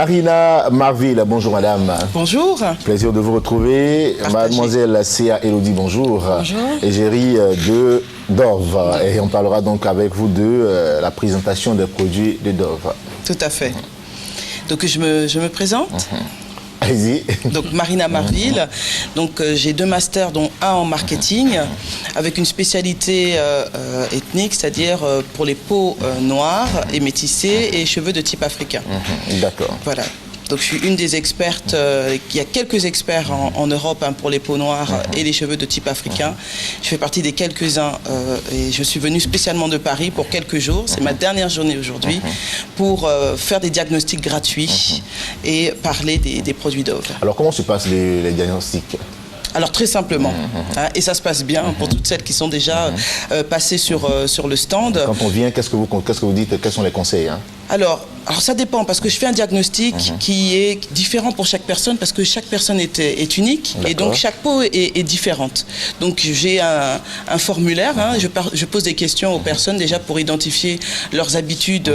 Marina Marville, bonjour madame. Bonjour. Plaisir de vous retrouver. Partagé. Mademoiselle Céa Elodie, bonjour. Bonjour. Égérie de Dove. Et on parlera donc avec vous de la présentation des produits de Dove. Tout à fait. Donc je me présente. Allez-y. Donc Marina Marville. Donc j'ai 2 masters, dont un en marketing, avec une spécialité ethnique, c'est-à-dire pour les peaux noires et métissées et cheveux de type africain. D'accord. Voilà. Donc je suis une des expertes, il y a quelques experts en Europe pour les peaux noires et les cheveux de type africain. Je fais partie des quelques-uns et je suis venue spécialement de Paris pour quelques jours, c'est ma dernière journée aujourd'hui, pour faire des diagnostics gratuits et parler des produits Dove. Alors comment se passent les diagnostics ? Alors très simplement, et ça se passe bien pour toutes celles qui sont déjà passées sur le stand. Quand on vient, qu'est-ce que vous dites? Quels sont les conseils? Alors ça dépend, parce que je fais un diagnostic qui est différent pour chaque personne, parce que chaque personne est unique, et donc chaque peau est différente. Donc j'ai un formulaire, je pose des questions aux personnes déjà pour identifier leurs habitudes,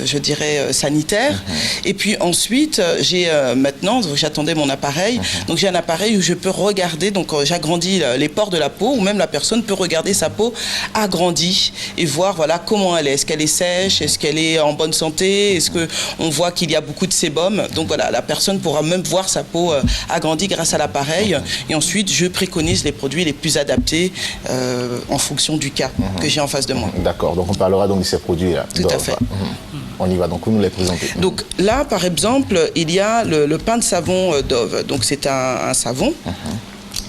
je dirais, sanitaires. Et puis ensuite, j'ai maintenant, j'attendais mon appareil, donc j'ai un appareil où je peux regarder, donc j'agrandis les pores de la peau, ou même la personne peut regarder sa peau agrandie et voir voilà, comment elle est. Est-ce qu'elle est sèche? Est-ce qu'elle est en bonne santé? Est-ce qu'on voit qu'il y a beaucoup de sébum? Donc voilà, la personne pourra même voir sa peau agrandie grâce à l'appareil. Et ensuite, je préconise les produits les plus adaptés en fonction du cas que j'ai en face de moi. D'accord, donc on parlera donc de ces produits-là. Tout à fait. On y va, donc vous nous les présentez. Donc là, par exemple, il y a le pain de savon Dove. Donc c'est un savon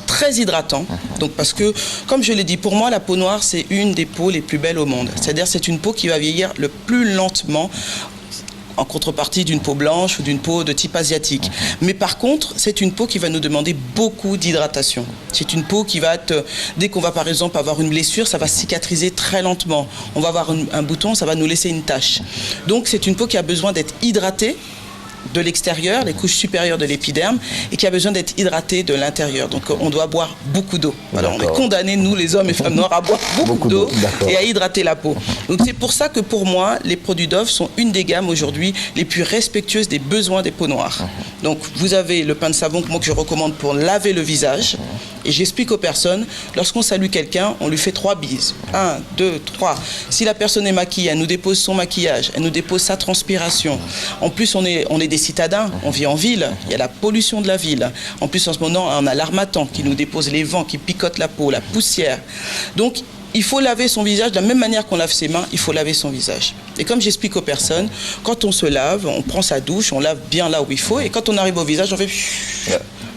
très hydratant, donc parce que, comme je l'ai dit, pour moi, la peau noire, c'est une des peaux les plus belles au monde. C'est-à-dire, c'est une peau qui va vieillir le plus lentement, en contrepartie d'une peau blanche ou d'une peau de type asiatique. Mais par contre, c'est une peau qui va nous demander beaucoup d'hydratation. C'est une peau qui va être, dès qu'on va par exemple avoir une blessure, ça va cicatriser très lentement. On va avoir un bouton, ça va nous laisser une tache. Donc c'est une peau qui a besoin d'être hydratée de l'extérieur, les couches supérieures de l'épiderme, et qui a besoin d'être hydratée de l'intérieur. Donc on doit boire beaucoup d'eau. Voilà, on est condamnés, nous les hommes et femmes noirs, à boire beaucoup d'eau et à hydrater la peau. Donc c'est pour ça que pour moi, les produits Dove sont une des gammes aujourd'hui les plus respectueuses des besoins des peaux noires. Donc vous avez le pain de savon que je recommande pour laver le visage, et j'explique aux personnes, lorsqu'on salue quelqu'un, on lui fait 3 bises. 1, 2, 3. Si la personne est maquillée, elle nous dépose son maquillage, elle nous dépose sa transpiration. En plus, on est des citadins, on vit en ville, il y a la pollution de la ville. En plus, en ce moment, on a l'armatan qui nous dépose les vents, qui picotent la peau, la poussière. Donc, il faut laver son visage de la même manière qu'on lave ses mains, il faut laver son visage. Et comme j'explique aux personnes, quand on se lave, on prend sa douche, on lave bien là où il faut, et quand on arrive au visage, on fait...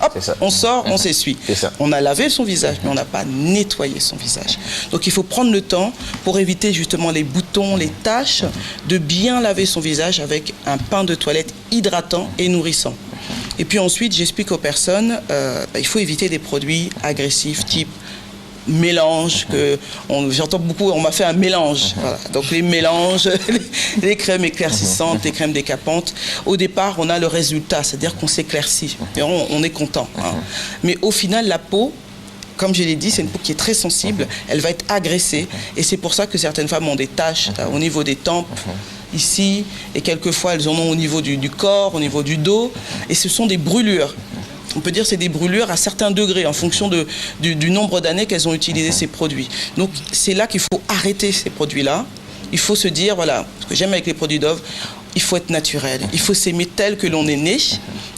Hop, on sort, on s'essuie. On a lavé son visage, mais on n'a pas nettoyé son visage. Donc il faut prendre le temps pour éviter justement les boutons, les taches, de bien laver son visage avec un pain de toilette hydratant et nourrissant. Et puis ensuite, j'explique aux personnes, il faut éviter des produits agressifs type mélange, j'entends beaucoup, on m'a fait un mélange. Voilà. Donc les mélanges, les crèmes éclaircissantes, les crèmes décapantes, au départ on a le résultat, c'est-à-dire qu'on s'éclaircit et on est content. Mais au final, la peau, comme je l'ai dit, c'est une peau qui est très sensible, elle va être agressée, et c'est pour ça que certaines femmes ont des taches au niveau des tempes, ici, et quelquefois elles en ont au niveau du corps, au niveau du dos, et ce sont des brûlures. On peut dire que c'est des brûlures à certains degrés en fonction du nombre d'années qu'elles ont utilisé ces produits. Donc c'est là qu'il faut arrêter ces produits-là. Il faut se dire, voilà, ce que j'aime avec les produits Dove, il faut être naturel. Il faut s'aimer tel que l'on est né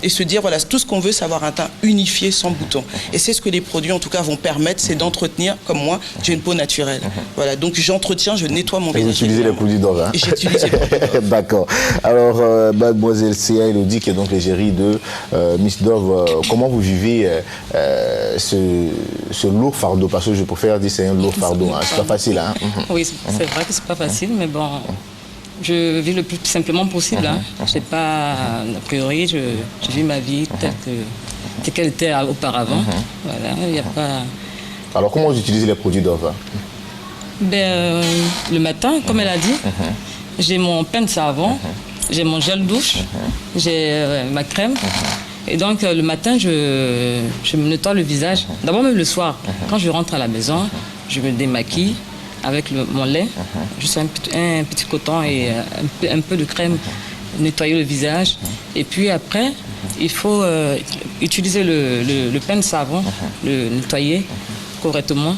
et se dire, voilà, tout ce qu'on veut, c'est avoir un teint unifié, sans boutons. Et c'est ce que les produits, en tout cas, vont permettre, c'est d'entretenir, comme moi, j'ai une peau naturelle. Voilà, donc j'entretiens, je nettoie mon visage. Vous utilisez les produits Dove, hein? J'utilise les produits Dove. D'accord. Alors, mademoiselle Céa Elodie, qui est donc l'égérie de Miss Dove, comment vous vivez ce lourd fardeau? Parce que je préfère dire c'est un lourd fardeau, hein. C'est pas facile, hein? Oui, c'est vrai que c'est pas facile, mais bon... Je vis le plus simplement possible. C'est pas, a priori, je vis ma vie telle qu'elle était auparavant. Voilà, il n'y a pas... Alors, comment vous utilisez les produits Dove? Le matin, comme elle a dit, j'ai mon pain de savon, j'ai mon gel douche, j'ai ma crème. Et donc, le matin, je me nettoie le visage. D'abord, même le soir, quand je rentre à la maison, je me démaquille avec mon lait, juste un petit coton et un peu de crème. nettoyer le visage. Et puis après, il faut utiliser le pain de savon, le nettoyer correctement.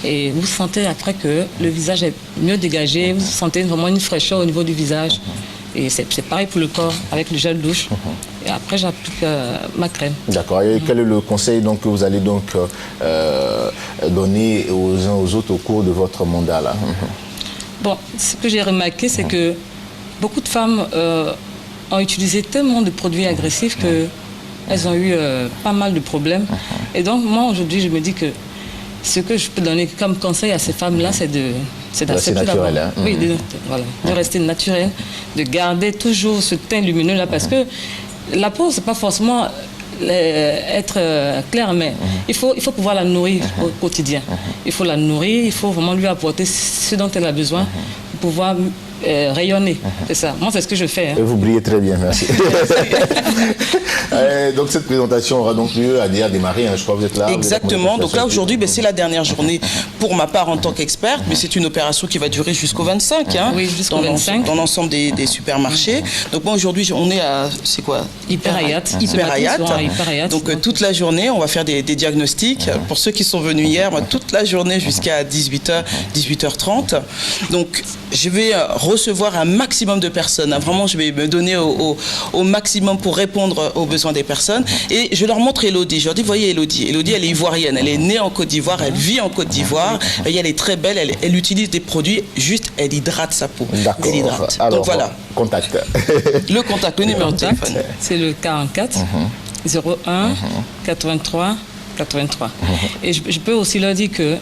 Et vous sentez après que le visage est mieux dégagé, vous sentez vraiment une fraîcheur au niveau du visage. Et c'est pareil pour le corps, avec le gel douche. Et après, j'applique ma crème. D'accord. Et quel est le conseil donc, que vous allez donc donner aux uns aux autres au cours de votre mandat là? Bon, ce que j'ai remarqué, c'est que beaucoup de femmes ont utilisé tellement de produits agressifs qu'elles ont eu pas mal de problèmes. Et donc, moi, aujourd'hui, je me dis que ce que je peux donner comme conseil à ces femmes-là, c'est d'accepter naturel, hein. Oui, de rester naturel, de garder toujours ce teint lumineux-là, parce que la peau, c'est pas forcément être clair, mais il faut pouvoir la nourrir au quotidien. Il faut la nourrir, il faut vraiment lui apporter ce dont elle a besoin pour pouvoir rayonner. C'est ça. Moi, c'est ce que je fais. Hein. Et vous brillez très bien, merci. Donc cette présentation aura donc lieu à démarrer, hein. Je crois que vous êtes là. Exactement. Donc là, aujourd'hui, c'est la dernière journée pour ma part en tant qu'experte, mais c'est une opération qui va durer jusqu'au 25, hein, oui, jusqu'au 25. Dans l'ensemble des supermarchés. Donc moi, aujourd'hui, on est à, c'est quoi? Hyper Hayat. Donc toute la journée, on va faire des diagnostics. Pour ceux qui sont venus hier, moi, toute la journée jusqu'à 18h, 18h30. Donc je vais recevoir un maximum de personnes. Vraiment, je vais me donner au maximum pour répondre aux besoins des personnes. Et je leur montre Elodie. Je leur dis, voyez Elodie. Elodie, elle est ivoirienne. Elle est née en Côte d'Ivoire. Elle vit en Côte d'Ivoire. Et elle est très belle. Elle utilise des produits. Juste, elle hydrate sa peau. D'accord. Elle hydrate. Alors, donc voilà. Contact. Le contact, le numéro de téléphone. C'est le 44 01 83 83. Et je peux aussi leur dire que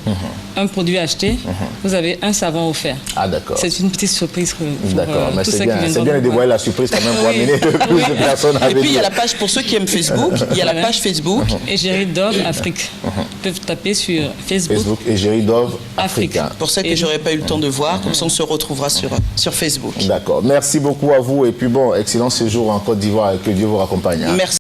un produit acheté, vous avez un savon offert. Ah d'accord. C'est une petite surprise pour d'accord, mais tous c'est ceux bien, qui viennent c'est bien de dévoiler la surprise quand même pour amener plus de personnes avec Et puis il y a la page pour ceux qui aiment Facebook, il y a la page Facebook. Égérie Dove Afrique. Ils peuvent taper sur Facebook. Égérie Dove Afrique. Pour celles que j'aurais pas eu le temps de voir, comme ça on se retrouvera sur Facebook. D'accord. Merci beaucoup à vous et puis bon, excellent séjour en Côte d'Ivoire et que Dieu vous raccompagne. Merci.